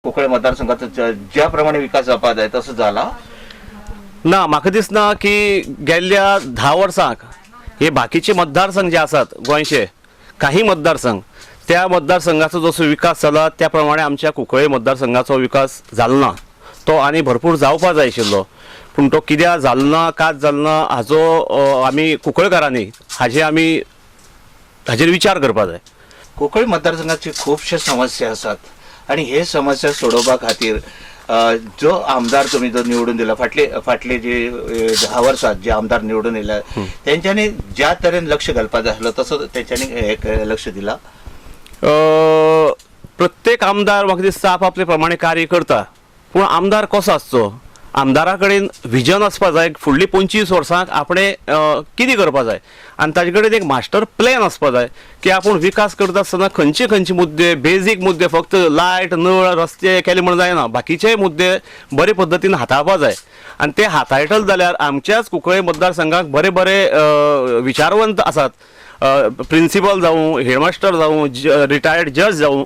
कुंकळे मतदारसंघाचो ज्या प्रमाणे विकास जावपा जाय तसो जाला ना म्हाका दिसना की गेल्ल्या 10 वर्सांक हे बाकीचे मतदारसंघ जे आसात गोंयचे काही मतदारसंघ त्या मतदारसंघाचो जसो विकास जाला त्या प्रमाणे आमच्या कुंकळे मतदारसंघाचो विकास जालो ना तो आनी भरपूर जावपा जाय आशिल्लो पूण तो कित्याक जालो ना काच जालो ना हाजो आमी कुंकळकारांनी हाजेर विचार करपा जाय। कुंकळे मतदारसंघाची खुबशे समस्या आसात आणि हे समस्या सोडोवपा खातीर जो आमदार तुम्ही जो निवडून दिला फाटले जे 10 वर्सात जे आमदार निवडून येयला त्यांच्यानी ज्या तरेन लक्ष घालपा जाय आसलो तसो त्यांच्यानी लक्ष दिला। प्रत्येक आमदार म्हाका दिसता आपले प्रमाणे कार्य करता पूण आमदार कसो आसचो आमदारा कडेन विजन आसपा जाय फुडली 25 वर्सांक आपणे कितें करपा जाय आनी ताजे कडेन एक मास्टर प्लॅन आसपा जाय की आपूण विकास करता आसतना खंयचे मुद्दे बेजीक मुद्दे फक्त लायट नळ रस्ते केले म्हण जायना बाकीचे मुद्दे बरे पद्दतीन हाताळपा जाय आनी ते हाताळटले जाल्यार आमच्याच कुंकळे मतदारसंघाक बरे बरे विचारवंत आसात प्रिंसिपल जावं हेडमास्टर जावं रिटायर्ड जज जावं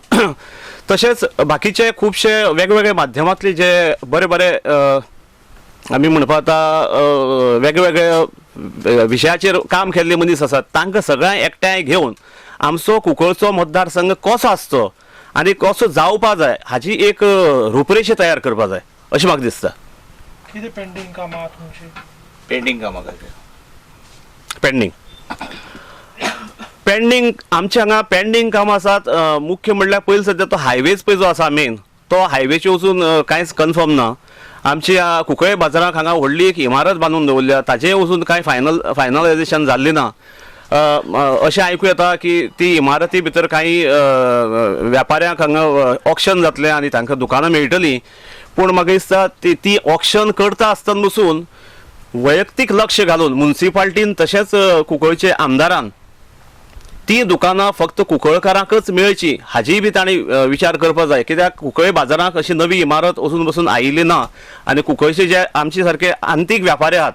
तशेंच बाकीचे खुबशे वेगवेगळे माध्यमांतले जे बरे बरे आमी म्हणपा आतां वेगवेगळे विशयाचेर काम केल्ले मनीस आसात तांकां सगळ्यांक एकठांय घेवन आमचो कुंकळचो मतदारसंघ कसो आसचो आनी कसो जावपा जाय हाची एक रूपरेषा तयार करपा जाय अशें म्हाका दिसता। कितें पेंडिंग कामां तुमची पेंडिंग कामां काय पेंडिंग आमचे हांगा पेंडिंग कामां आसात मुख्य म्हणल्यार पयलीं सद्या तो हायवेज पळय जो आसा मेन तो हायवेचे वचून कांयच कन्फर्म ना। आमची कुंकळे बाजाराक हांगा व्हडली एक इमारत बांदून दवरल्या ताचेय वचून कांय फायनलायजेशन जाल्लें ना। अशें आयकूं येता की ती इमारती भितर काही व्यापाऱ्यांक हांगा ऑक्शन जातलें आनी तांकां दुकानां मेळटलीं पूण म्हाका दिसता ती ऑक्शन करता आसतना पसून वैयक्तीक लक्ष घालून म्युनिसिपालिटीन तशेंच कुंकळचे आमदारान ती दुकानां फक्त कुंकळकारांकच मेळची हाजी बी तांणी विचार करपा जाय कित्याक कुंकळे बाजाराक अशी नवी इमारत वचून बसून आयिल्ली ना आनी कुंकळचे जे आमचे सारके आंतीक व्यापारी आहात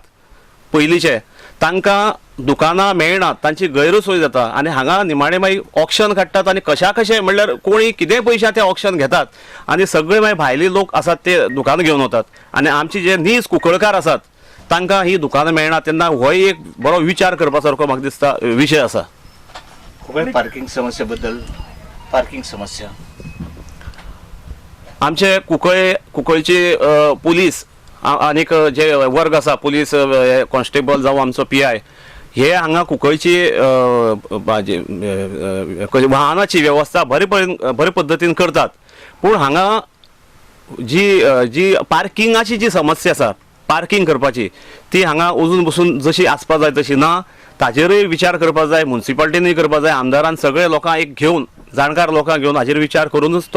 पयलींचे तांकां दुकानां मेळनात तांची गैरसोय जाता आनी हांगा निमाणें मागीर ऑक्शन काडटात आनी कशें म्हणल्यार कोणी कितेंय पयशे ते ऑक्शन घेतात आनी सगळे मागीर भायले लोक आसात ते दुकानां घेवन वतात आनी आमचे जे नीज कुंकळकार आसात तांकां ही दुकानां मेळना तेन्ना हो एक बरो विचार करपा सारको म्हाका दिसता विशय आसा। पार्किंग समस्या आमचे कुंकळची पुलीस आनीक जे वर्ग आसा पुलीस कॉन्स्टेबल जावं आमचो PI हे हांगा कुंकळची वाहनाची वेवस्था बरे पद्दतीन करतात पूण हांगा जी पार्किंगाची जी समस्या आसा पार्किंग करपाची ती हांगा वचून बसून जशी आसपा जाय तशी ना ताजेरूय विचार करपा जाय म्युनिसिपालिटीनूय करपा जाय आमदारान सगळे लोकांक एक घेवन जाणकार लोकांक घेवन हाजेर विचार करूनच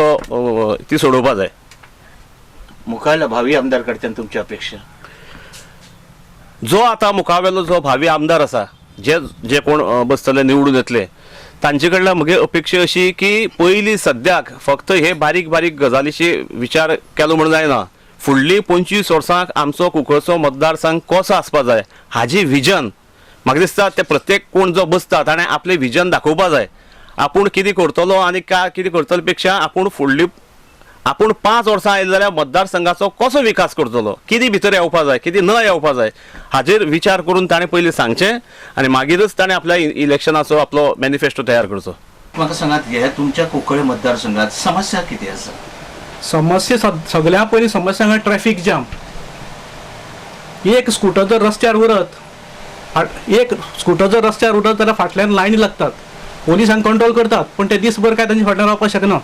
ती सोडोवपा जाय। मुखावेल्या भावी आमदार कडच्यान तुमची अपेक्षा जो आता मुखावेलो जो भावी आमदार आसा जे कोण बसतले निवडून येतले तांचे कडल्यान म्हगे अपेक्षा अशी की पयलीं सद्याक फक्त हे बारीक गजालीची विचार केलो म्हण जायना फुडली 25 वर्सांक आमचो कुंकळचो मतदारसंघ कसो आसपा जाय हाजी विजन म्हाका दिसता ते प्रत्येक कोण जो बसता ताणें आपलें विजन दाखोवपा जाय आपूण कितें करतलो आनी कितें करतले पेक्षा आपूण 5 वर्सां आयले जाल्यार मतदारसंघाचो कसो विकास करतलो कितें भितर येवपा जाय कितें न येवपा जाय हाजेर विचार करून ताणें पयलीं सांगचें आनी मागीरच ताणें आपल्या इलेक्शनाचो आपलो मॅनिफेस्टो तयार करचो। म्हाका सांगात हे तुमच्या कुंकळे मतदारसंघात समस्या कितें आसा? समस्या सगळ्या पयलीं समस्या हांगा ट्रॅफिक जाम। एक स्कूटर जर रस्त्यार उरत जाल्यार फाटल्यान लायनी लागतात पोलिसांक कंट्रोल करतात पण ते दिसभर काय तांचे फाटल्यान रावपाक शकना।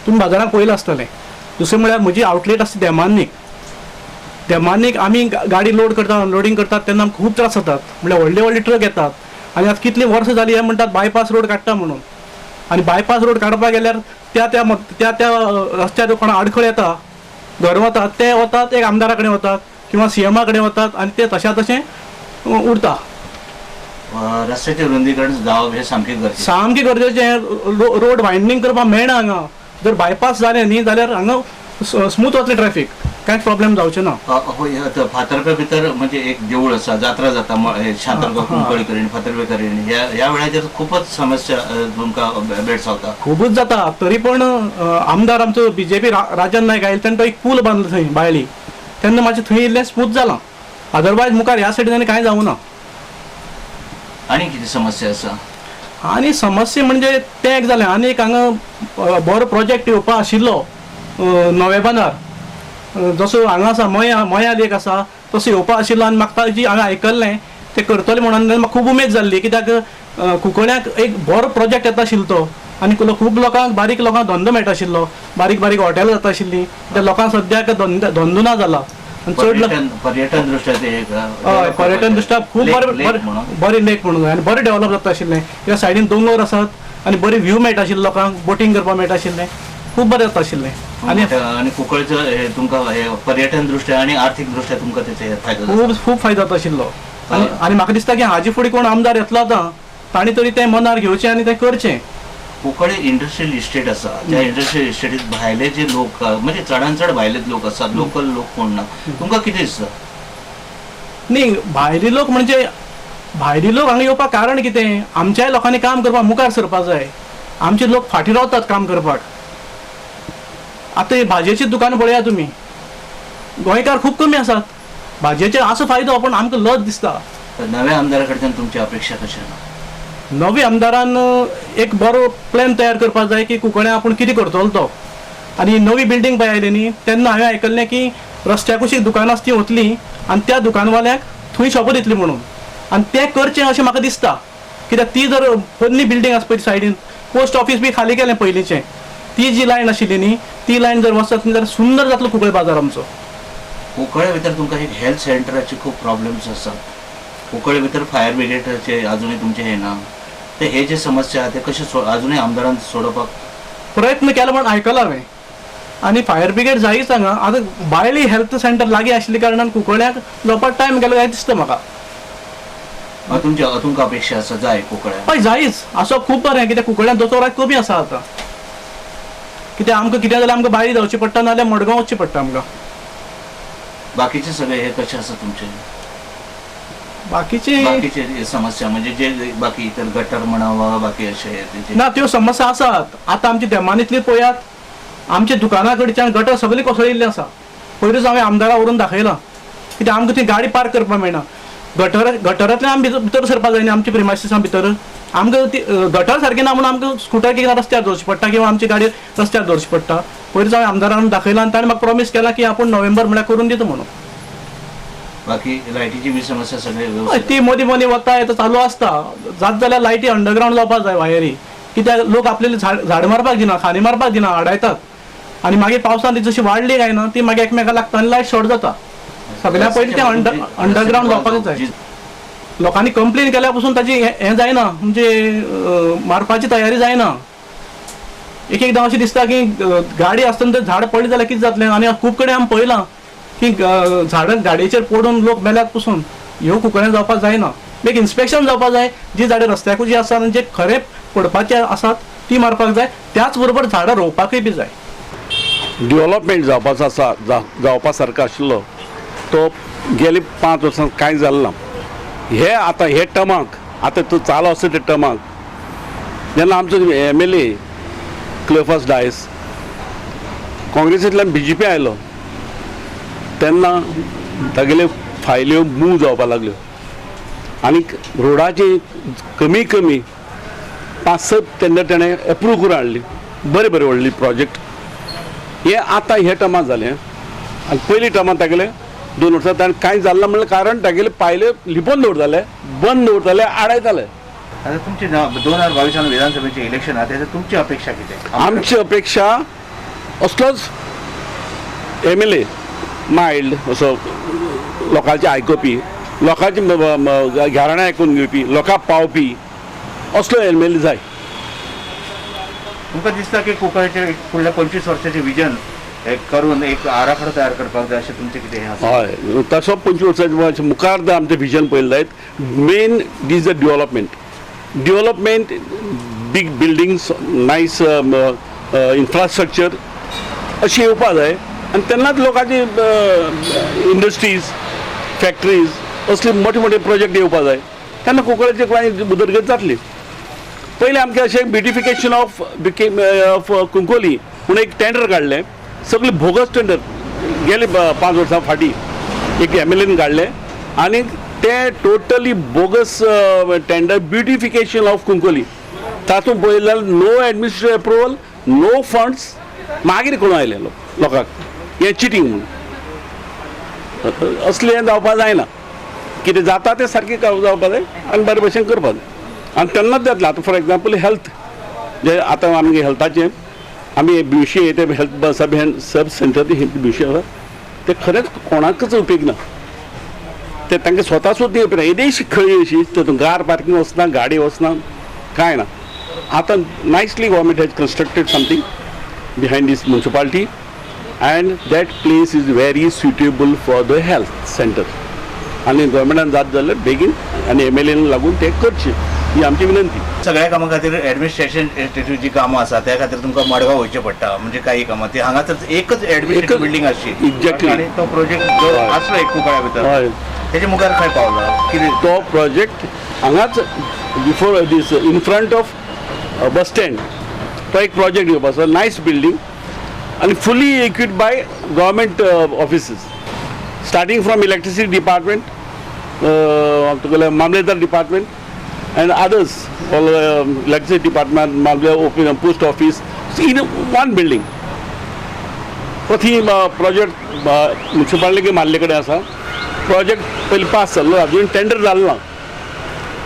तुम्ही बाजारात पळयलें आसतलें। दुसरें म्हळ्यार म्हजी आउटलेट आसता देमानीक आमी गाडी लोड करतात अनलोडिंग करतात तेन्ना खूब त्रास जातात म्हळ्यार व्हडले ट्रक येतात आनी आतां कितलीं वर्सां जालीं हे म्हणटात बायपास रोड काडटा म्हणून आनी बायपास रोड काडपाक गेल्यार त्या रस्त्यार कोणा आडखळ येता घर वतात ते वतात एक आमदारा कडेन वतात किंवा CM कडेन वतात आनी ते तशें उरता। रस्त्याचे रुंदीकरण जावप हे सामकें गरजेचें रोड वायंडनींग करपाक मेळना हांगा जर बायपास जालें न्ही जाल्यार हांगा स्मूथ वतलें ट्रॅफिक कांयच प्रॉब्लेम जावचे ना. होय फातर्पे भितर म्हणजे एक देऊळ आसा, जात्रा जाता शांताराम कुंकळी करीन फातर्पे करीन ह्या वेळाचेर खूपच समस्या तुमकां भेडसावता. खूबच जाता. तरी पण आमदार आमचो BJP राजन नायक आयलो तेन्ना तो एक पूल बांदलो थंय बायली, तेन्ना मातशें थंय इल्लें स्मूथ जालां. अदरवायज मुखार ह्या सायडीन कांय जावं ना. आनी कितें समस्या आसा? आनी समस्या म्हणजे तें एक जालें. आनी एक हांगा बरो प्रोजेक्ट येवपा आशिल्लो नवे बांदार, जसो हांगा आसा मया लेक आसा तसो येवपा आशिल्लो. आनी म्हाका जी हांवें आयकल्लें ते करतले म्हणून म्हाका खूब उमेद जाल्ली, कित्याक कुंकळ्याक एक बरो प्रोजेक्ट येता आशिल्लो तो. आनी खूब लोकांक बारीक लोकांक धंदो मेळटा आशिल्लो, बारीक बारीक हॉटेलां जाता आशिल्लीं. त्या लोकांक सद्याक धंदो ना जाला. आनी चड पर्यटन दृश्ट्या ते हय पर्यटन दृश्ट्या खूब बरें लेक म्हणून आनी बरें डेव्हलप जाता आशिल्लें. ह्या सायडीन दोंगर आसात आनी बरी व्ह्यू मेळटा आशिल्लो लोकांक, बोटींग करपाक मेळटा आशिल्लें. खूब बरें जाता आशिल्लें. आनी कुंकळचो तुमकां पर्यटन दृश्ट्या आनी आर्थीक दृश्ट्या तुमकां तेचे फायदो जाता. खूब फायदो जाता आशिल्लो. आनी म्हाका दिसता की हाजे फुडें कोण आमदार येतलो आतां तांणी तरी तें मनार घेवचें आनी तें करचें. कुंकळे इंडस्ट्रियल इस्टेट आसा, त्या इंडस्ट्रियल इस्टेटीत भायले जे लोक म्हणजे चडांत चड भायलेच लोक आसात, लोकल लोक कोण ना. तुमकां कितें दिसता? न्ही भायले लोक म्हणजे भायले लोक हांगा येवपाक कारण कितें? आमच्याय लोकांनी काम करपाक मुखार सरपाक जाय. आमचे लोक फाटीं रावतात काम करपाक. आतां भाजयेची दुकानां पळया तुमी, गोंयकार खूब कमी आसात. भाजयेचे असो फायदो पण आमकां लज दिसता. नव्या आमदारा कडच्यान तुमची अपेक्षा कशी आसा? नवी आमदारान एक बरो प्लॅन तयार करपाक जाय की कुंकळ्या आपूण कितें करतलो तो. आनी नवी बिल्डींग पळय आयली न्ही तेन्ना हांवें आयकल्लें की रस्त्याक अशीं दुकानां ती वतलीं आनी त्या दुकानवाल्याक थंय शॉपां दितलीं म्हणून. आनी तें करचें अशें म्हाका दिसता. कित्याक ती जर पोरणी बिल्डींग आसा पळय सायडीन, पोस्ट ऑफीस बी खाली केलें पयलींचें, ती जी लायन आशिल्ली न्ही ती लायन जर वचत जाल्यार सुंदर जातलो कुंकळे बाजार आमचो. कुंकळे भितर तुमकां एक हेल्थ सेंटराचे खूब प्रॉब्लेम्स आसात. कुंकळे भितर फायर ब्रिगेडाचे अजुनूय तुमचे हे ना. ते हे जे समस्या आहा ते कशे अजुनूय आमदारान सोडोवपाक प्रयत्न केलो म्हण आयकलां हांवें. आनी फायर ब्रिगेड जायच हांगा. आतां बायली हेल्थ सेंटर लागीं आशिल्ल्या कारणान कुंकळ्याक जावपाक टायम गेलो काय दिसता म्हाका. तुमकां अपेक्षा आसा जाय कुंकळ्या? हय जायच असो खूब बरें. कित्याक कुंकळ्यान दोतोराक कमी आसा आतां. कित्याक आमकां कितें जाल्यार आमकां भायर जावचें पडटा नाल्यार मडगांव वचचें पडटा आमकां. बाकीचे सगळे हे कशे आसा तुमचे? बाकीचे समस्या म्हणजे जे बाकी इतर गटर म्हणावा बाकी अशे ना त्यो समस्या आसात. आतां आमची देमानीतली पळयात, आमच्या दुकाना कडच्यान गटर सगळे कोसळिल्ले आसा. पयरूच हांवें आमदारा व्हरून दाखयलां. कित्याक आमकां ती गाडी पार्क करपाक मेळना. गटरांतल्यान आमी भितर सरपाक जाय न्ही आमच्या प्रिमायसिसां भितर. आमकां ती गटर सारकें ना म्हणून आमकां स्कुटर किंवा रस्त्यार दवरचें पडटा किंवा आमची गाडी रस्त्यार दवरची पडटा. पयरूच हांवें आमदारान दाखयलां आनी ताणें म्हाका प्रॉमीस केला की आपूण नोव्हेंबर म्हळ्यार करून दिता म्हणून. बाकी लायटीची बी समस्या सगळे ती मदीं वता येता चालू आसता. जात जाल्यार लायटी अंडरग्रावंड जावपाक जाय वायरी. कित्याक लोक आपल्याले झाड मारपाक दिना, खाणी मारपाक दिना, आडायतात. आनी मागीर पावसान ती जशी वाडली काय ना ती मागीर एकमेकाक लागता आनी लायट शॉर्ट जाता. सगळ्या पयलीं ते अंडरग्रावंड जावपाकच जाय. लोकांनी कंप्लेन केल्या पासून ताची हें जायना, म्हणजे मारपाची तयारी जायना. एक एकदां अशें दिसता की गाडी आसतना जर झाड पडलें जाल्यार कितें जातलें. आनी खूब कडेन आमी पळयलां की झाडां गाडयेचेर पडून लोक मेल्यात पसून. ह्यो कुंकळ्यान जावपाक जायना. एक इन्स्पेक्शन जावपाक जाय. जी झाडां रस्त्याकूच जी आसात आनी जे खरे पडपाचे आसात ती मारपाक जाय. त्याच बरोबर झाडां रोवपाकय बी जाय. डेव्हलपमेंट जावपाचो आसा जावपा सारको आशिल्लो तो गेली 5 वर्सां कांय जालें ना. हे आतां हे टर्माक आतां तो चालू आसा ते टर्माक जेन्ना आमचो MLA क्लेफस डायस काँग्रेसींतल्यान BJP आयलो तेन्ना तागेल्यो फायल्यो मूव जावपाक लागल्यो. आनी रोडाची कमी 5-7 तेन्ना ताणें एप्रूव करून हाडली. बरे व्हडली प्रोजेक्ट. हे आतां हे टर्माक जालें. आनी पयलीं टर्माक तागेले 2 वर्सां ताणें कांय जालें ना म्हणलें कारण तागेले पायले लिपोवन दवरताले, बंद दवरताले, आडायताले. आता तुमची 2022 विधानसभेचे इलेक्शन आहा तेजे तुमची अपेक्षा कितें? आमची अपेक्षा असलोच MLA मायल्ड असो लोकांचे आयकपी, लोकांची घराण्यां आयकून घेवपी, लोकांक पावपी असलो MLA जाय. तुमकां दिसता की कुंकळ्याचे फुडल्या 25 वर्सांचे विजन करून एक आराखडो तयार करपाक जाय अशें तुमचें कितें आसा? हय तसो 25 वर्सांचे मुखार जर आमचें विजन पळयलें जायत main is the development big buildings nice infrastructure अशी येवपा जाय. आनी तेन्नाच लोकांची इंडस्ट्रीज फॅक्टरीज असले मोठे मोठे प्रोजेक्ट येवपा जाय तेन्ना कुंकळ्ळेची गोंयांत उदरगत जातली. पयलीं आमकां अशें ब्युटिफिकेशन ऑफ कुंकोली म्हणून एक टेंडर काडलें, सगळे भोगस टेंडर गेले 5 वर्सां फाटीं एक MLAन काडलें आनी ते totally bogus tender beautification of Kunkolli. तातूंत पळयल्यार no administrative approval, no funds, मागीर कळून आयलें लोकांक हें चिटींग म्हणून. असलें हें जावपा जायना. कितें जाता तें सारकें जावपा जाय आनी बरे भशेन करपा जाय आनी तेन्नाच जातलें. आतां फॉर एग्जाम्पल हेल्थ जे आतां आमगे हेल्थाचें आमी BC ते हेल्थ सब सेंटर BC आसा ते खरेंच कोणाकच उपेग ना. ते तांकां स्वता सुद्दां उपेग ना. येदेशी खळी अशी तातूंत कार पार्किंग वचना, गाडी वचना, कांय ना. आतां nicely government has constructed something behind this municipality and that place is very suitable for the health center. आणि गव्हर्मेंटान जात जाल्यार बेगीन आनी MLAन लागून ते करचे ही आमची विनंती. सगळ्या कामां खातीर एडमिनिस्ट्रेशन जी कामां आसा त्या खातीर तुमकां मडगांव वयचें पडटा. म्हणजे काही कामां ती हांगा तर एकच एडमिनिस्ट्रेटिव्ह बिल्डींग आसची Exactly. आनी तो प्रोजेक्ट जो आसलो एक कुंकळ्या भितर हय तेजे मुखार खंय पावला कितें तो प्रोजेक्ट हांगाच before this in front of bus stand तो एक प्रोजेक्ट घेवपाचो. आसा nice building and fully equipped by government offices, starting from electricity department, Mamledar department, and others, all electricity department, Mamledar post office, in one building. So he project municipality के माल्ले कडेन आसा. Project पयलीं pass जाल्लो अजून tender जालो ना.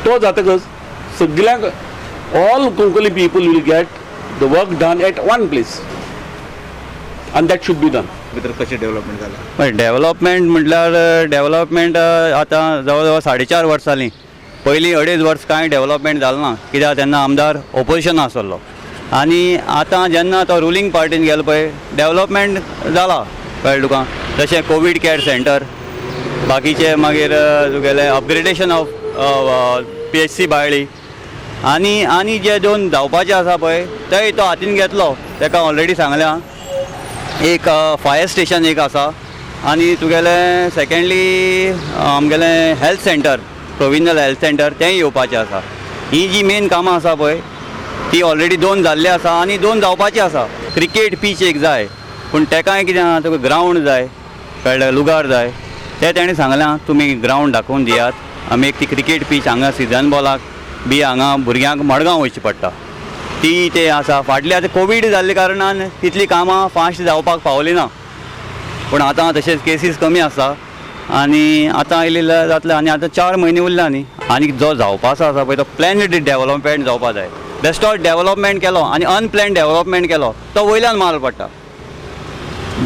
तो जातकच सगळ्यांक all Konkoli people will get the work done at one place. And that should be done. भितर कशें डेव्हलपमेंट जालां. डेव्हलपमेंट म्हटल्यार डेव्हलपमेंट आतां जवळ जवळ 4.5 वर्स जालीं. पयलीं 2.5 वर्स कांय डेव्हलपमेंट जालें ना कित्याक तेन्ना आमदार ओपोजिशन आसलो आनी आतां जेन्ना तो रुलींग पार्टीन गेलो पळय डेव्हलपमेंट जाला कळ्ळें तुका. जशें कोवीड केअर सेंटर बाकीचे मागीर तुगेलें अपग्रेडेशन ऑफ PHC बाळ्ळी आनी जे 2 जावपाचे आसा पळय तेय तो हातीन घेतलो. ताका ऑलरेडी सांगल्या एक फायर स्टेशन एक आसा आनी तुगेलें सेकंडली आमगेलें health centre provisional health centre तेंय येवपाचें आसा. ही जी मेन कामां आसा पळय ती ऑलरेडी 2 जाल्ली आसा आनी 2 जावपाची आसा. क्रिकेट पीच एक जाय पूण तेकाय कितें आहा तुका ग्रावंड जाय कळ्ळें लुगार जाय. ते तेणें सांगलां तुमी ग्रावंड दाखोवन दियात. आमी एक ती क्रिकेट पीच हांगा सिजन बॉलाक बी हांगा भुरग्यांक मडगांव वयची पडटा ती ते आसा. फाटली आतां कोवीड जाल्ले कारणान तितली कामां फास्ट जावपाक पावली ना पूण आतां तशेंच केसीस कमी आसा आनी आतां आयलें जातलें आनी आतां 4 म्हयने उरला न्ही. आनी जो जावपाचो आसा पळय तो प्लॅनड डेव्हलपमेंट जावपा जाय. बेस्टो डेव्हलपमेंट केलो आनी अनप्लॅन डेव्हलपमेंट केलो तो वयल्यान माल पडटा.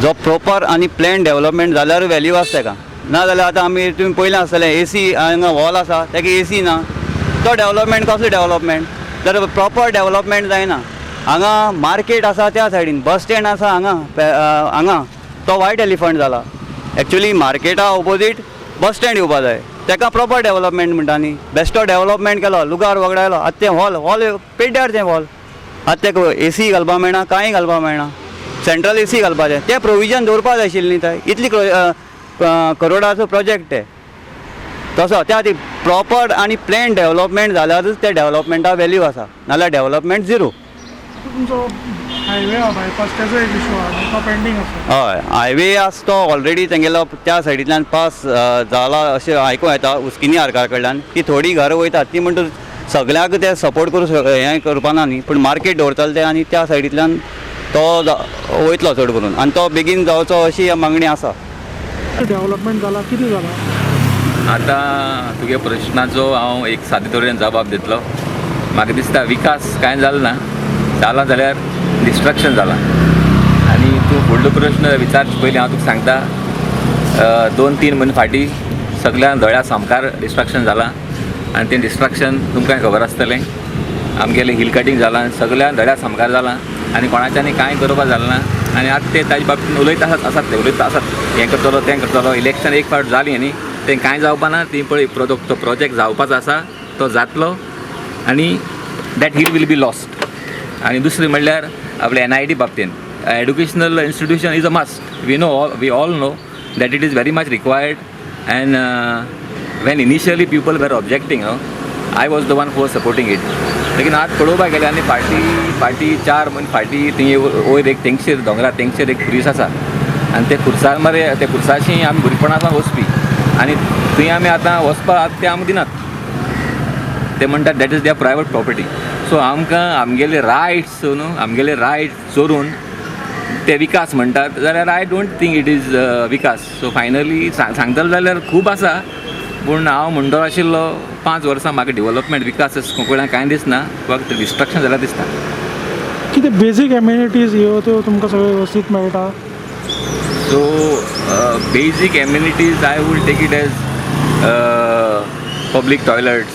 जो प्रॉपर आनी प्लॅन डेव्हलपमेंट जाल्यार वॅल्यू आसा ताका. ना जाल्यार आतां आमी तुमी पयलें आसतलें AC हांगा वॉल आसा ताका AC ना तो डेव्हलपमेंट कसलें डेव्हलपमेंट तर प्रॉपर डेव्हलपमेंट जायना. हांगा मार्केट आसा त्या सायडीन बस स्टँड आसा हांगा तो वायट एलिफंट जाला. Actually Marketa opposite bus stand येवपा जाय ताका प्रॉपर डेव्हलपमेंट म्हणटा न्ही. बेस्टो डेव्हलपमेंट केलो लुगार वगडायलो आतां तें हॉल पेड्ड्यार तें हॉल आतां ताका AC घालपा मेळना कांय घालपा मेळना. सेंट्रल AC घालपाचें तें प्रोविजन दवरपा जाय आशिल्ली न्ही थंय. इतली करोडाचो प्रोजेक्ट ते तसो त्या खातीर प्रॉपर आनी प्लॅन डेव्हलपमेंट जाल्यारूच त्या डेव्हलपमेंटा वॅल्यू आसा नाल्यार डेव्हलपमेंट झिरो. तुमचो हायवे आहा बायपास तेजो एक इशू आहा तो पेंडींग आसा. हय हायवे आसा तो ऑलरेडी तेंगेलो त्या सायडींतल्यान पास जाला अशें आयकूं येता उस्किनी आर्का कडल्यान की थोडीं घरां वयतात ती म्हणटा सगळ्याक ते सपोर्ट करूं हें करपाना न्ही पूण मार्केट दवरतले ते आनी त्या सायडींतल्यान तो वयतलो चड करून आनी तो बेगीन जावचो अशी मागणी आसा. डेव्हलपमेंट जाला कितें जाला आतां तुगे प्रश्नाचो हांव एक सादे तरेन जबाब दितलो. म्हाका दिसता विकास कांय जालो ना जाला जाल्यार डिस्ट्रक्शन जाला. आनी तूं फुडलो प्रश्न विचारचे पयलीं हांव तुका सांगता 2-3 म्हयने फाटीं सगळ्या दोळ्या सामकार डिस्ट्रक्शन जालां आनी तें डिस्ट्रक्शन तुमकां खबर आसतलें. आमगेलें हिल कटींग जालां सगळ्या दोळ्या सामकार जालां आनी कोणाच्यांनी कांय करपा जालें ना. आनी आतां ते ताजे बाबतींत उलयता आसात ते उलयता आसात हें करतलो तें करतलो. इलेक्शन एक फावट जालीं न्ही तें कांय जावपा ना. ती पळय तो प्रोजेक्ट जावपाचो आसा तो जातलो आनी that hill will be lost. आनी दुसरें म्हणल्यार आपल्या NIT बाबतींत educational institution is a must. We all know that it is very much required. And when initially people were objecting, I was the one who was supporting it. लेकिन आज पळोवपा गेले आनी फाटी 4 म्हण फाटी थंय वयर एक तेंगशेर दोंगरा तेंगशेर एक खुरीस आसा आनी ते खुर्सार मरे ते खुर्साशी आमी भुरगेपणासान वचपी आनी थंय आमी आतां वचपाक ते आमकां दिनात. ते म्हणटात that is their private property. So आमकां आमगेले रायट्स आमगेले रायट्स चोरून ते विकास म्हणटात जाल्यार I don't think it is Vikas. So finally सांगतलो जाल्यार खूब आसा पूण हांव म्हणटो आशिल्लो 5 वर्सां म्हाका डेव्हलपमेंट विकास कोंकणान कांय दिसना फक्त डिस्ट्रक्शन जाल्यार दिसता. कितें बेजीक एम्युनिटीज ह्यो त्यो तुमकां सगळ्यो वेवस्थीत मेळटा? So basic amenities I would take it as public toilets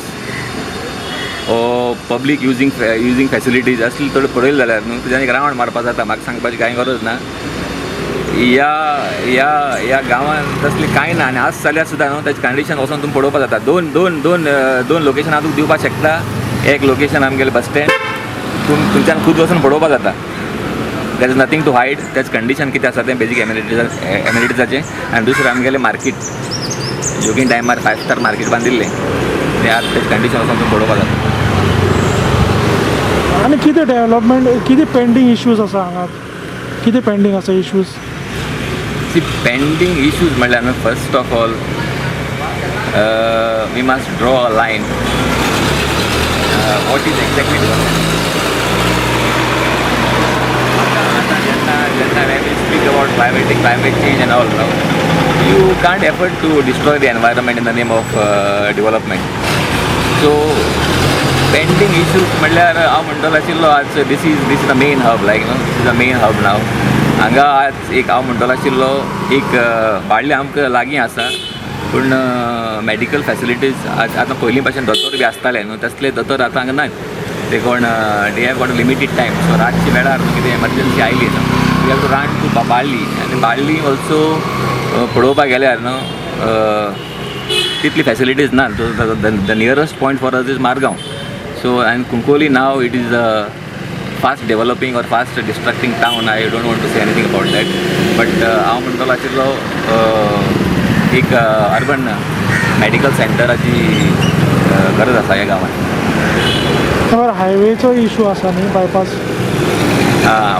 or public using facilities असली थोडे पळयले जाल्यार न्हू तुज्यान एक रावंड मारपाक जाता. म्हाका सांगपाची कांय गरज ना. ह्या गांवान तसली कांय ना आनी आज जाल्यार सुद्दां न्हू ताची कंडिशन वचून तुमी पळोवपाक जाता. दोन लोकेशन हांव तुका दिवपाक शकता. एक लोकेशन आमगेलें बस स्टँड तुमच्यान खुद वचून पळोवपाक जाता. There is nothing to hide. त्याच कंडिशन कितें आसा तें बेजीक एम्युनिटीजाचें. आनी दुसरें आमगेलें मार्केट जोगीन टायमार 5 स्टार मार्केट बांदिल्लें तें आज तेच कंडिशन वचून तुमी पळोवपाक जाता. आनी कितें डेव्हलपमेंट कितें पेंडींग इश्यूज आसा हांगा? कितें पेंडींग आसा इश्यूज? सी पेंडींग इश्यूज म्हणल्यार न्हू first of all we must draw a line what is exactly जेन्ना we speak about climate change and all now, you can't afford to destroy the environment in the name of development. So pending issues म्हणल्यार हांव म्हणटलो आशिल्लो आज this is the main hub like this is the main hub नाव. हांगा आज एक हांव म्हणटलो आशिल्लो एक बाळ्ळें आमकां लागीं आसा पूण मॅडिकल फॅसिलिटीज आतां पयलीं भशेन दोतोर बी आसताले न्हू तसले दोतोर आतां हांगा नात. ते कोण they have got a limited time. So रातची वेळार कितें एमर्जन्सी आयली न्हू वी हॅव टू रान टू बाळ्ळी आनी बाळ्ळी ऑल्सो पळोवपाक गेल्यार न्हू तितली फॅसिलिटीज ना. The nearest point for us is Margao. So and Kunkoli now it is a fast developing or fast destructing town. I don't want to say anything about that. But हांव म्हणटलो आशिल्लो एक अर्बन मेडिकल सेंटराची गरज आसा ह्या गांवांत. हायवेचो issue आसा न्ही बायपास?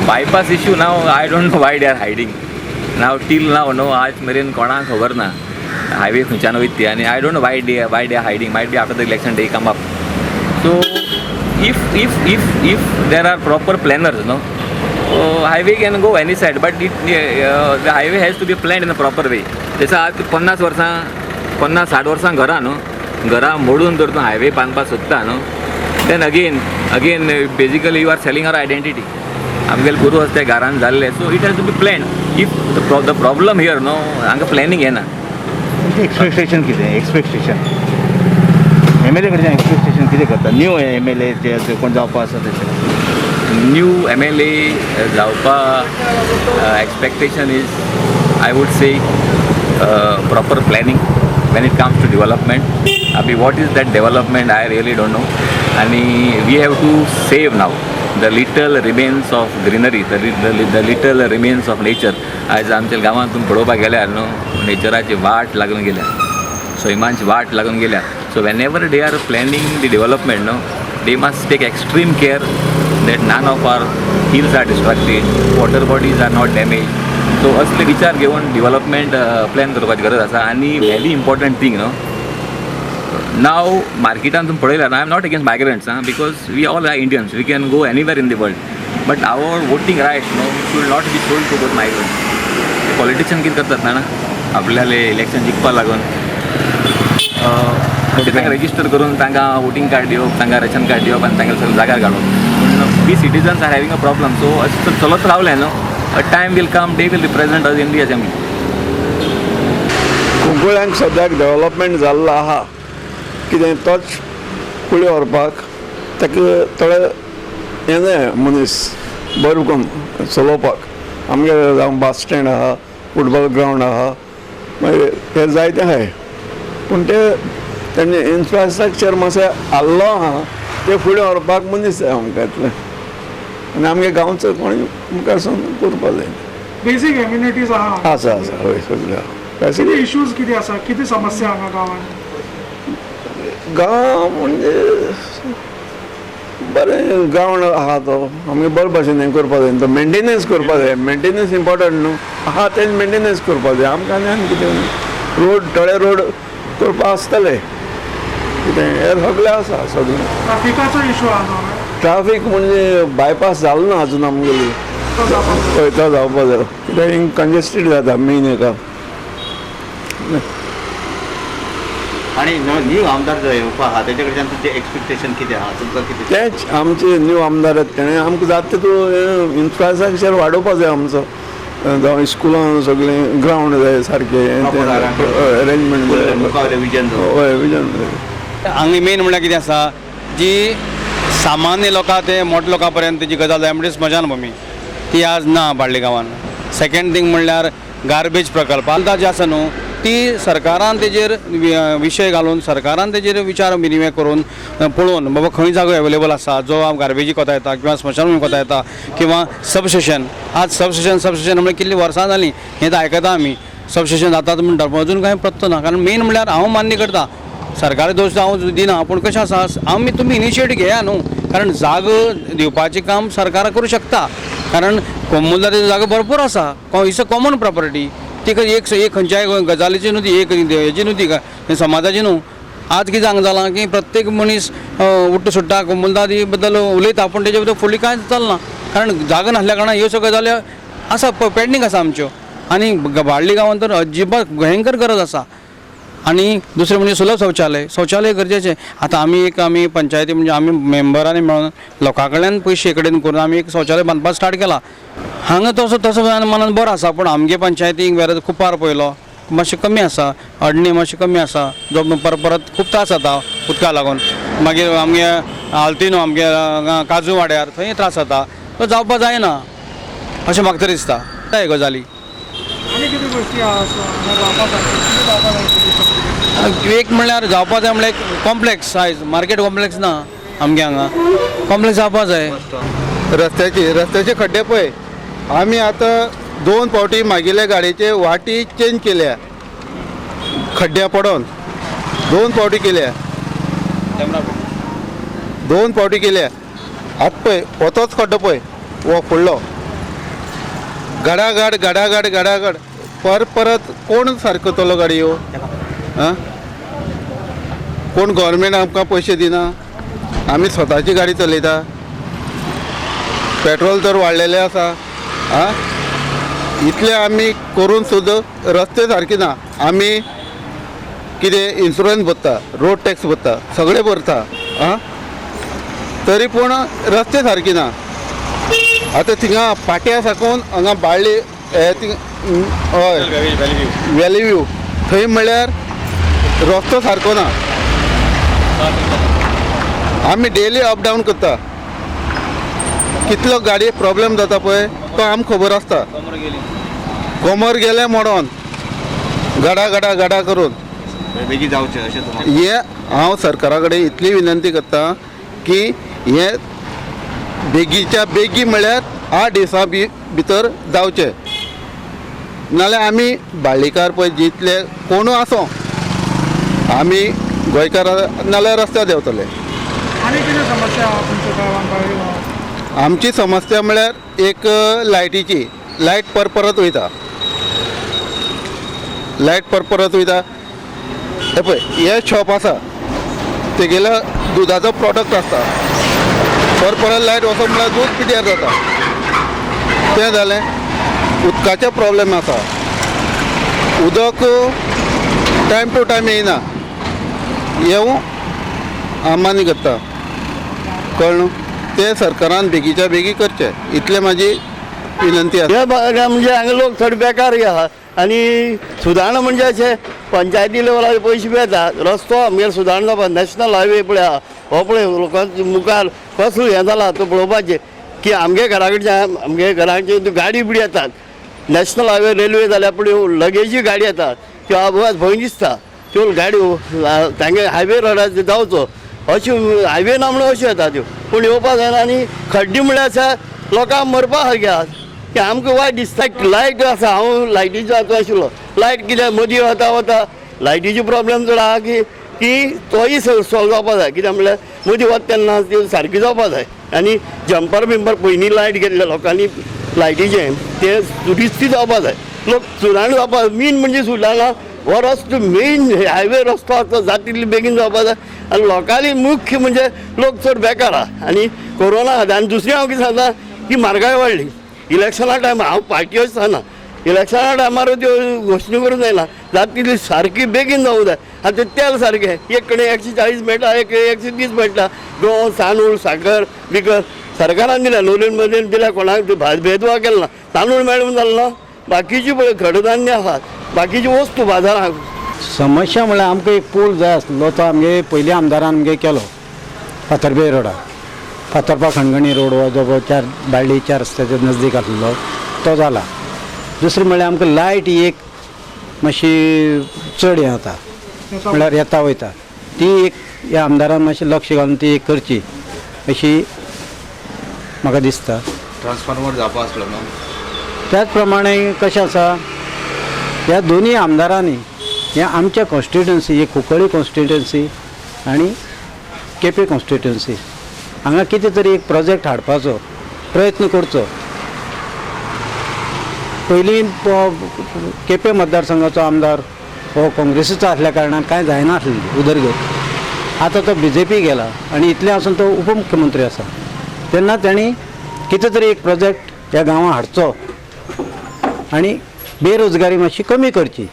बायपास इशू नाव I don't know why they are hiding now till now no आज मेरेन कोणाक खबर ना हायवे खंयच्यान वयता ती आनी I don't know why they are hiding. Might be after the election they come up. So if there are proper planners, highway can go any side, but the highway has to be planned in a proper way. जसं आज 50-60 वर्सां घरां मोडून जर तूं highway बांदपाक सोदता then again basically you are selling our identity. आमगेले पुर्वज ते घरान जाल्ले. So it has to be planned. If the problem here हांगा प्लॅनिंग येना. एक्सपेक्टेशन कितें MLA कडच्यान एक्सपेक्टेशन कितें करता? न्यू MLA जे कोण जावपा आसा तेचे न्यू MLA जावपा expectation is I would say proper planning when it comes to development. What is that development? I really don't know. And we have to save now the little remains of greenery, the little remains of nature. आज आमच्या गांवांत तुम्ही पळोवपाक गेल्यार नेचराची वाट लागून गेल्या, सैमांची वाट लागून गेल्या. So whenever they are planning the development, they must take extreme care that none of our hills are destructed, water bodies are not damaged. So असले विचार घेवन डेव्हलपमेंट प्लॅन करपाची गरज आसा. आनी व्हेरी इम्पॉर्टंट थिंग नाव मार्केटान तुम्ही पळयल्यार I am not against migrants because we all are Indians. We can go anywhere in the world, but our voting right should not be sold to those migrants. Politician कितें करतात ना आपल्याला election जिखपाक लागून तांकां resistor करून तांकां voting card दिवप, तांकां रेशन कार्ड दिवप आनी तांकां सगळें जाग्यार घालून. पूण we citizens are having a problem. So अशें चलत रावलें a time will come, they will represent us in the assembly. कुंकळ्यांक सद्याक डेव्हलपमेंट जाल्लो आहा कितें तोच फुडें व्हरपाक ताका थोडे हें जाय मनीस बरो करून चलोवपाक. आमगे जावं बस स्टँड आहा, फुटबॉल ग्रावंड आहा, मागीर हे जायते आहाय पूण ते तेणे इन्फ्रास्ट्रक्चर मातशें आल्लो आहा ते फुडें व्हरपाक मनीस जाय आमकां इतलें. आनी आमगे गांवचो कोणी मुखार सावन करपा जाय. बेसीक एम्युनिटीज आहा आसा हय सगळें किती फॅसिलिटी. इश्यूज किती आसा किती समस्या हांगा गांवांत गांव म्हणजे बरें गांव आहा तो आमगे बरे भाशेन हें करपा जाय तो मेंटेनन्स करपा जाय. मेंटेनन्स इम्पॉर्टंट न्हू आहा तें मेंटेनन्स करपा जाय. आमकां आनी कितें रोड थोडे रोड करपा आसतले कितें हें सगळें आसा सगळें. ट्राफिकाचो इश्यू आहा हांगा ट्राफीक म्हणजे बायपास जालो ना अजून आमगेली तो जावपाचो. हय तो जावपा जाय कित्याक हिंग कंजेस्टेड जाता मेन हेका. आणि न्यू आमदार जो येवपा आहा तेजे कडच्यान तुमचें एक्सपेक्टेशन कितें आहा तुमकां कितें तेच आमचे न्यू आमदार आहेत तेणें आमकां जाता तितून इन्फ्रास्ट्रक्चर वाडोवपा जाय आमचो. जावं स्कुलां सगळें ग्रावंड जाय सारकें अरेंजमेंट जाय. मुखावयलें विजन हय विजन जाय. हांगा मेन म्हणल्यार कितें आसा जी सामान्य लोकां ते मोठ्या लोकां पर्यंत जी गजाल जाय म्हणजे स्मशानभूमी ती आज ना बाळ्ळी गांवांत. सेकंड थिंग म्हणल्यार गार्बेज प्रकल्प आतां जे आसा न्हू ती सरकारान तेजेर विशय घालून सरकारान तेजेर विचार विनिमय करून पळोवन बाबा खंय जागो एवेलेबल आसा जो गार्बेजी कोता येता किंवा स्मशानभूमी कोता येता किंवा सबस्टेशन. आज सबस्टेशन म्हणजे कितलीं वर्सां जालीं हें तर आयकता आमी सबस्टेशन जातात म्हणटा पूण अजून कांय पत्तो ना. कारण मेन म्हणल्यार हांव मान्य करता सरकारी दोश हांव दिना पूण कशें आसा तुमी इनिशिएटीव घेया न्हू. कारण जागो दिवपाचें काम सरकार करूं शकता. कारण कोमुलदार जागो भरपूर आसा. It's a common property. ती एक खंयच्याय गजालीची न्हू ती एक हेची न्हू ती समाजाची न्हू. आज कितें हांगा जालां की प्रत्येक मनीस उट्ट सुट्टा कोमुलदारी बद्दल उलयता पूण तेजे बद्दल फुडली कांयच चलना. कारण जागो नासल्या कारणान ह्यो सगळ्यो गजाली आसा पेंडींग आसा आमच्यो. आनी बाळ्ळी गांवांत तर अजिबात भयंकर गरज आसा. आनी दुसरें म्हणजे सुलभ शौचालय गरजेचें. आतां आमी पंचायती म्हणजे आमी मेंबरांनी मेळून लोकां कडल्यान पयशे कडेन करून आमी एक शौचालय बांदपाक स्टार्ट केला. हांगा तसो मनान बरो आसा पूण आमगे पंचायतीक वेर खूब पार पयलो मातशें कमी आसा. अडणी मातशें कमी आसा जो परत खूब त्रास जाता उदका लागून. मागीर आमगे आल्तिनो आमगे काजू वाड्यार थंय त्रास जाता. तो जावपा जायना अशें म्हाका तरी दिसता. हे गजाली आनी किती गोश्टी आहा हांगा जावपा सारक्यो कितें जावपा जाय एक म्हणल्यार जावपा जाय म्हणल्यार एक कॉम्प्लेक्स सायज मार्केट कॉम्प्लेक्स ना आमगे हांगा. कॉम्प्लेक्स जावपा जाय. रस्त्याचे खड्डे पळय आमी आतां 2 फावटी मागेल्या गाडयेचे वाटी चेंज केल्या खड्ड्या पडोन 2 फावटी केल्या 2 फावटी केल्या. आतां पळय होतोच खड्डो पळय हो फुडलो गडागड परत कोण सारको करतलो गाडयो. कोण गव्हर्मेंट आमकां पयशे दिना. आमी स्वताची गाडी चलयता. पेट्रोल तर वाडलेलें आसा. इतले आमी करून सुद्दां रस्ते सारके ना. आमी कितें इन्शुरन्स भरता रोड टॅक्स भरता सगळें भरता तरी पूण रस्ते सारके ना. आतां थिंगा पाट्या साकून हांगा बाळ्ळी हय वॅली व्यू थंय म्हणल्यार रस्तो सारको ना. आमी डेली अप डावन करता. कितलो गाडये प्रॉब्लेम जाता पळय तो आमकां खबर आसता. कोमर गेले मोडोन गडा करून बेगी जावचें अशें तुम्हाला हें हांव सरकारा कडेन इतली विनंती करता की हें बेगीच्या बेगी म्हणल्यार 8 दिसां भितर जावचें. नाल्यार आमी बाळ्ळीकार पळय जितले कोणू आसूं आमी गोंयकार नाल्यार रस्त्यार देंवतले. आनी कितें समस्या आहा तुमच्या गांवांत बाळ्ळी गांवांत आमची समस्या म्हणल्यार एक लायटीची लायट परत वयता. हे पळय हे शॉप आसा तेगेलो दुदाचो प्रॉडक्ट आसता. परत लायट वचप म्हणल्यार दूद पिड्यार जाता. तें जालें. उदकाचे प्रॉब्लेम आसा. उदक टायम टू टायम येयना. येवं आमानी करता कळ्ळें. ते सरकारान बेगीच्या बेगी करचे इतले म्हाजी विनंती आसा. म्हणजे हांगा लोक थोडे बेकार आहा आनी सुदारणा म्हणजे अशें पंचायती लेवलार पयशे येता. रस्तो आमगेर सुदारणा जावपा नॅशनल हायवे पळय आहा हो पळय लोकांच्या मुखार कसलो हें जाला तो पळोवपाचें की आमगे घरा कडच्यान आमगे घरांचे गाडी बिडी येतात. नॅशनल हायवे रेल्वे जाल्यार पळय लगेजी गाडी येतात त्यो अपघात भंय दिसता. त्यो गाडयो तांगे हायवे रोडार जावचो अश्यो हायवे ना म्हणून अश्यो येता त्यो पूण येवपाक जायना. आनी खड्डी म्हणल्यार आसा लोकांक मरपा सारके की आमकां वायट दिसता लायट आसा हांव लायटीचो हातूंत आशिल्लो लायट कितें मदीं वता लायटीची प्रॉब्लेम चड आहा की तोय सॉल्व जावपा जाय कित्याक म्हणल्यार मदीं वता तेन्ना ती सारकी जावपा जाय आनी जम्पर बिंपर पयलीं लायट गेल्ले लोकांनी लायटीचे ते दुरुस्ती जावपा जाय लोक सुदारण जावपा मेन म्हणजे सुदारणां हो रस्तो मेन हायवे रस्तो आसा जाता तितली बेगीन जावपा जाय आनी लोकांनी मुख्य म्हणजे लोक चड बेकार आहा आनी कोरोना खातीर आनी दुसरें हांव कितें सांगता की म्हारगाय वाडली इलेक्शना टायमार हांव पार्टी अशें सांगना इलेक्शना टायमार त्यो घोशणी करूंक जायना जाता तितली सारकी बेगीन जावंक जाय आनी तें तेल सारकें एक कडेन 140 मेळटा एक 130 मेळटा गंव तांदूळ साकर बिकर सरकारान दिल्या नोरेन मदेन दिल्या कोणाक भेदभाव केलो ना तांदूळ मेळून जालो ना बाकीची पळय कडधान्य आसात बाकीची वस्तू बाजारांत समस्या म्हळ्यार आमकां एक पूल जाय आसलो तो आमगे पयलीं आमदारान आमगे केलो फातर्पे रोडार फातर्पा खणगणी रोड हो जो 4 बाळ्ळीच्या रस्त्याच्या नजदीक आसलो तो जाला दुसरें म्हळ्यार आमकां लायट ही एक मातशी चड हें जाता म्हळ्यार येता वयता ती एक ह्या आमदारान मातशें लक्ष घालून ती एक करची अशी म्हाका दिसता ट्रान्सफॉर्मर जावपा आसलो न्हू त्याच प्रमाणे कशें आसा ह्या दोनी आमदारांनी हे आमच्या कॉन्स्टिट्युएन्सी ही कुंकळ्ळी कॉन्स्टिट्युएन्सी आनी केपे कॉन्स्टिट्युएन्सी हांगा कितें तरी एक प्रोजेक्ट हाडपाचो प्रयत्न करचो पयलीं केपे मतदारसंघाचो आमदार हो काँग्रेसीचो आसल्या कारणान कांय जायना आसलें उदरगत आतां तो BJP गेला आनी इतलें आसून तो उपमुख्यमंत्री आसा तेन्ना तांणी कितें तरी एक प्रोजेक्ट ह्या गांवां हाडचो आनी बेरोजगारी मातशी कमी करची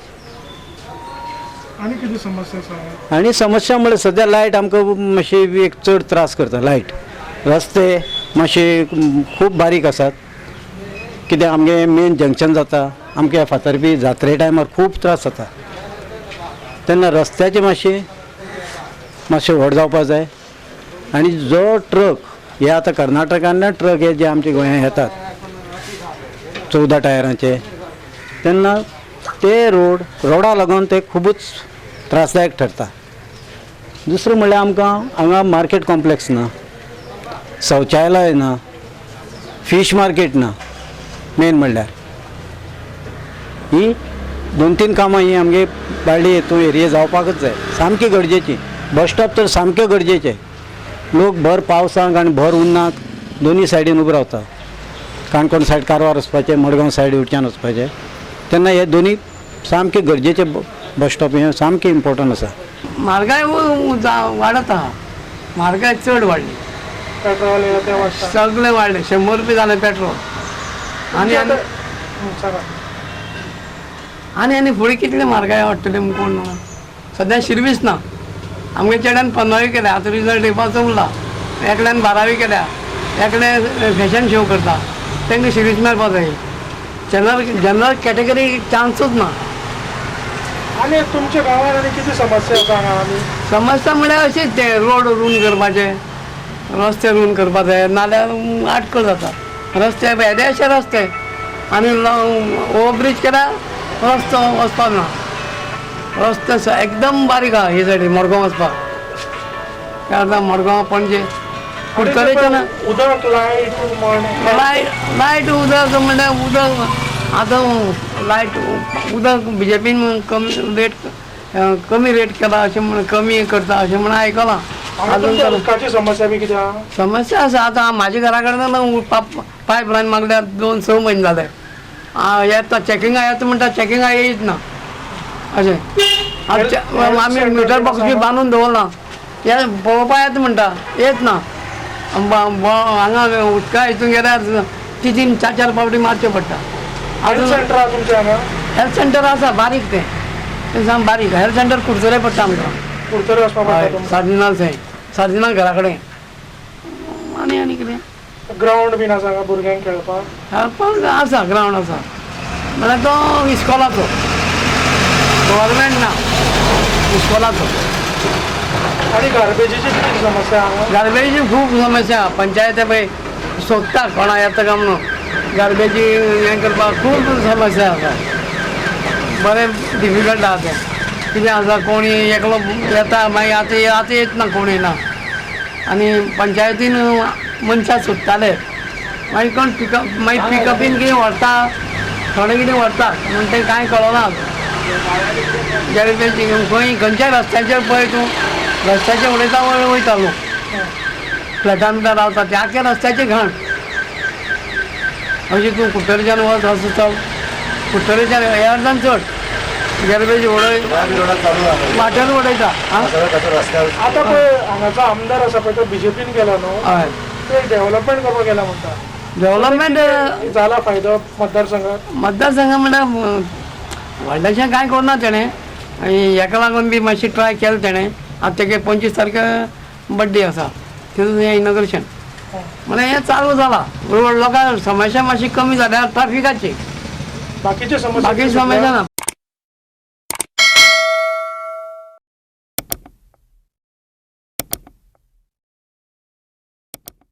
आनी कितें समस्या आसा आनी समस्या म्हळ्यार सद्या लायट आमकां मातशी एक चड त्रास करता लायट रस्ते मातशे खूब बारीक आसात कित्याक आमगे मेन जंक्शन जाता आमच्या फातर्पी जात्रे टायमार खूब त्रास जाता तेन्ना रस्त्याचे मातशें व्हड जावपा जाय आनी जो ट्रक हे आतां कर्नाटकांतल्यान ट्रक हे जे आमचे गोंयांत येतात 14 टायरांचे तेन्ना ते रोडा लागून ते खूबच त्रासदायक ठरता दुसरें म्हळ्यार आमकां हांगा मार्केट कॉम्प्लेक्स ना शौचालय ना फीश मार्केट ना मेन म्हणल्यार ही 2-3 कामां ही आमगे बाळ्ळी हेतू एरिया जावपाकच जाय सामकी गरजेची बस स्टॉप तर सामके गरजेचे लोक भर पावसाक आनी भर उन्नाक दोनी सायडीन उबे रावता काणकोण सायड कारवार वचपाचें मडगांव सायड उडच्यान वचपाचें तेन्ना हे दोनी सामके गरजेचे बस स्टॉप हे सामके इम्पॉर्टंट आसा म्हारगाय वाडत आहा म्हारगाय चड वाडली पेट्रोल हे ते वाडटा सगळें वाडलें 100 रुपया जालें पेट्रोल आनी आनी फुडें कितले म्हारगाय वाडटले कोण सद्या शिर्वीस ना आमगे चेड्यान 15वी केल्या आतां रिजल्ट येवपाचो उरला एकल्यान 12वी केल्या एकले फॅशन शो करता तांकां शिर्वीस मेळपा जाय जनरल कॅटेगरी चान्सूच ना आनी तुमच्या गांवांत आनी कितें समस्या आसा हांगा आनी समस्या म्हळ्यार अशेंच ते रोड रूंद करपाचे रस्ते रूंद करपा जाय नाल्यार आटको जाता रस्ते येदे अशे रस्ते आनी ओवरब्रीज केल्यार रस्तो वचपाक ना रस्ते एकदम बारीक आहा हे सायडीन मडगांव वचपाक आतां मडगांव पणजे कुडचडेचे ना उदक लायट उदक म्हणल्यार उदक आतां लायट उदक BJPन कमी रेट केला अशें म्हण कमी करता अशें म्हण आयकलां अजून उदकाची समस्या बी कितें आहा समस्या आसा आतां म्हाज्या घरा कडेन पायप लायन मागल्यार 2-6 म्हयने जाले येता चॅकिंगा येता म्हणटा चॅकिंगा येयच ना अशें आमी मिटर बॉक्स बी बांदून दवरला हे पळोवपा येता म्हणटा येत ना हांगा उदका हितून गेल्यार 3-4 पावटी मारचे पडटा हेल्थ सेंटर आहा तुमच्या हांगा हेल्थ सेंटर आसा बारीक तें साम बारीक हेल्थ सेंटर कुडचडे पडटा आमकां कुडचडे वचपा पडटा सार्जिनाल थंय सार्जिनाल घरा कडेन आनी कितें ग्रावंड बीन आसा हांगा भुरग्यांक खेळपाक आसा ग्रावंड आसा म्हळ्यार तो इस्कॉलाचो गव्हर्मेंट ना इस्कॉलाचो आनी गार्बेजीची कितें समस्या हांगा गार्बेजीची खूब समस्या पंचायत पळय सोदता कोणा येता काय म्हणून गार्बेजी हें करपाक खूब समस्या आसा बरें डिफिकल्ट आहा तें कितें आसा कोणी एकलो येता मागीर आतां येत ना कोण येना आनी पंचायतीन मनशां सोदताले मागीर कोण पिकअप मागीर पिकअपीन कितें व्हरता थोडे कितें व्हरतात म्हण तें कांय कळना गॅरेज खंय खंयच्याय रस्त्याचेर पळय तूं रस्त्याचेर उडयता वयता लोक फ्लॅटान बिटान रावता ते आख्या रस्त्याची घाण अशें तूं कुट्टरीच्यान वच असो चल कुट्टरीच्यान हे अर्दान चड गॅरेज उडय वाटेर उडयता आं आता पळय हांगाचो आमदार आसा पळय तो बीजेपीन गेला न्हू हय ते डेव्हलपमेंट करपाक गेला म्हणटा डेव्हलपमेंट जाला फायदो मतदारसंघात मतदारसंघ म्हणल्यार व्हडलेशें कांय करना तेणें आनी हेका लागून बी मातशें ट्राय केलें तेणें आतां तेगे 25 तारखेर बड्डे आसा तितून हें इनॉग्रेशन म्हळ्यार हें चालू जालां रोड लोकांक समस्या मातशी कमी जाल्या ट्राफिकाची बाकीचे समस्या बाकी समस्या ना